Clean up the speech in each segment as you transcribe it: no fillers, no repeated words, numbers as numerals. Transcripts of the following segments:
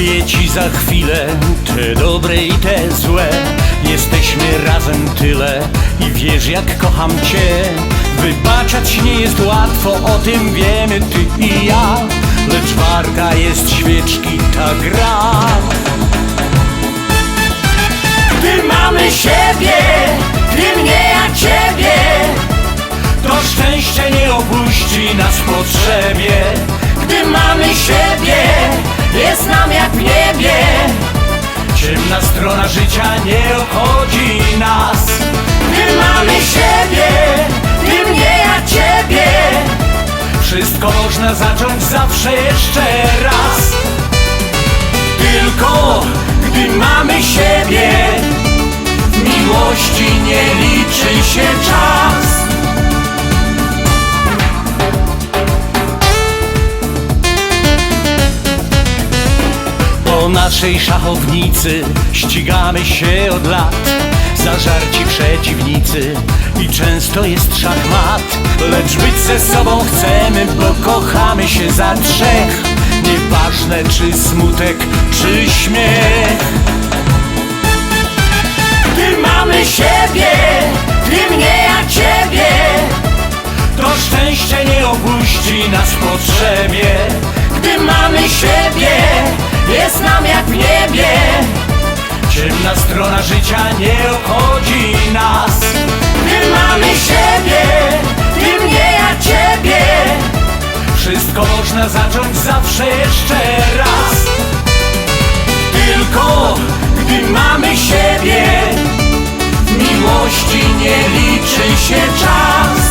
Podaruję ci za chwilę te dobre i te złe. Jesteśmy razem tyle i wiesz jak kocham cię. Wybaczać nie jest łatwo, o tym wiemy ty i ja, lecz warta jest świeczki ta gra. Gdy mamy siebie, ty mnie, ja ciebie, to szczęście nie opuści nas w potrzebie. Gdy mamy siebie, jest nam jak w niebie. Ciemna strona życia nie obchodzi nas. Gdy mamy siebie, ty mnie, ja ciebie, wszystko można zacząć zawsze jeszcze raz. Tylko gdy mamy siebie, w miłości nie liczy się czas. Po naszej szachownicy ścigamy się od lat. Zażarci przeciwnicy i często jest szachmat. Lecz być ze sobą chcemy, bo kochamy się za trzech. Nieważne czy smutek, czy śmiech. Gdy mamy siebie, ty mnie, ja ciebie, to szczęście nie opuści nas w potrzebie. Gdy mamy siebie, jest nam jak w niebie. Ciemna strona życia nie obchodzi nas. Gdy mamy siebie, ty mnie, ja ciebie, wszystko można zacząć zawsze jeszcze raz. Tylko gdy mamy siebie, w miłości nie liczy się czas.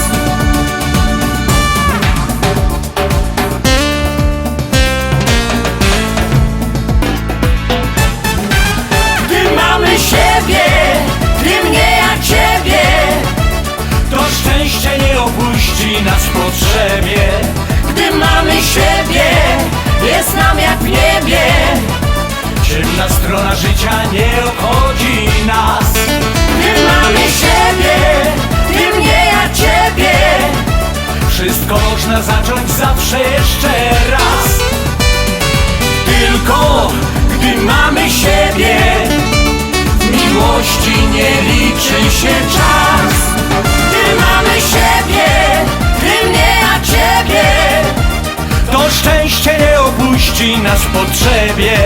Siebie, ty mnie, ja ciebie, to szczęście nie opuści nas w potrzebie. Gdy mamy siebie, jest nam jak w niebie. Ciemna strona życia nie obchodzi nas. Gdy mamy siebie, ty mnie, ja ciebie, wszystko można zacząć zawsze jeszcze raz. Tylko gdy mamy siebie, w miłości nie liczy się czas. Gdy mamy siebie, ty mnie, ja ciebie, to szczęście nie opuści nas w potrzebie.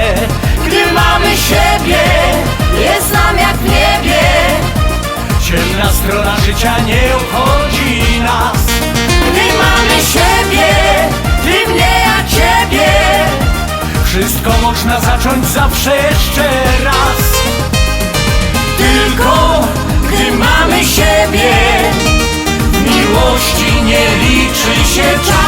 Gdy mamy siebie, jest nam jak w niebie. Ciemna strona życia nie obchodzi nas. Gdy mamy siebie, ty mnie, ja ciebie, wszystko można zacząć zawsze jeszcze raz. Tylko gdy mamy siebie, w miłości nie liczy się czas.